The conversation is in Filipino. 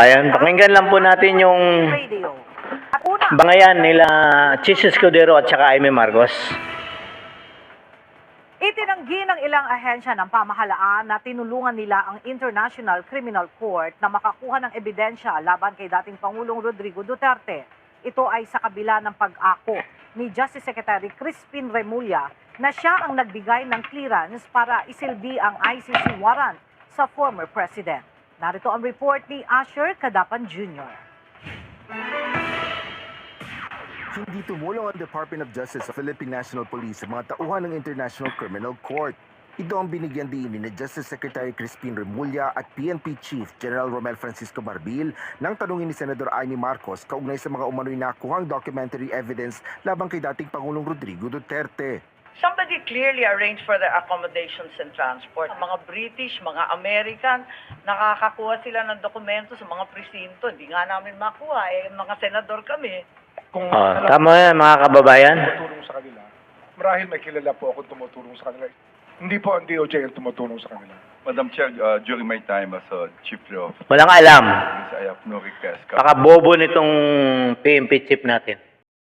kababayan, pakinggan lang po natin yung Radio. At una, bangayan nila Chis Escudero at saka Amy Marcos. itinanggi ng ilang ahensya ng pamahalaan na tinulungan nila ang International Criminal Court na makakuha ng ebidensya laban kay dating Pangulong Rodrigo Duterte. Ito ay sa kabila ng pag-ako ni Justice Secretary Crispin Remulla na siya ang nagbigay ng clearance para isilbi ang ICC warrant sa former president. Narito ang report ni Asher Cadapan Jr. Hindi tumulong ang Department of Justice sa Philippine National Police sa mga tauhan ng International Criminal Court. Ito ang binigyan din ni Justice Secretary Crispin Remulla at PNP Chief General Romel Francisco Marbil nang tanungin ni Senador Amy Marcos kaugnay sa mga umano'y nakuhang documentary evidence labang kay dating Pangulong Rodrigo Duterte. Somebody clearly arranged for their accommodations and transport. Mga British, mga American, nakakakuha sila ng dokumento sa mga presinto. Hindi nga namin makuha. Mga senador kami. Kung Tama yan mga kababayan. tumutulong sa kanila, marahil may kilala po ako tumutulong sa kanila. Hindi po ang DOJ ang tumutulong sa kanila. Madam Chair, during my time as Chief of Walang alam. Police, I have no request. Baka bobo nitong PNP chief natin.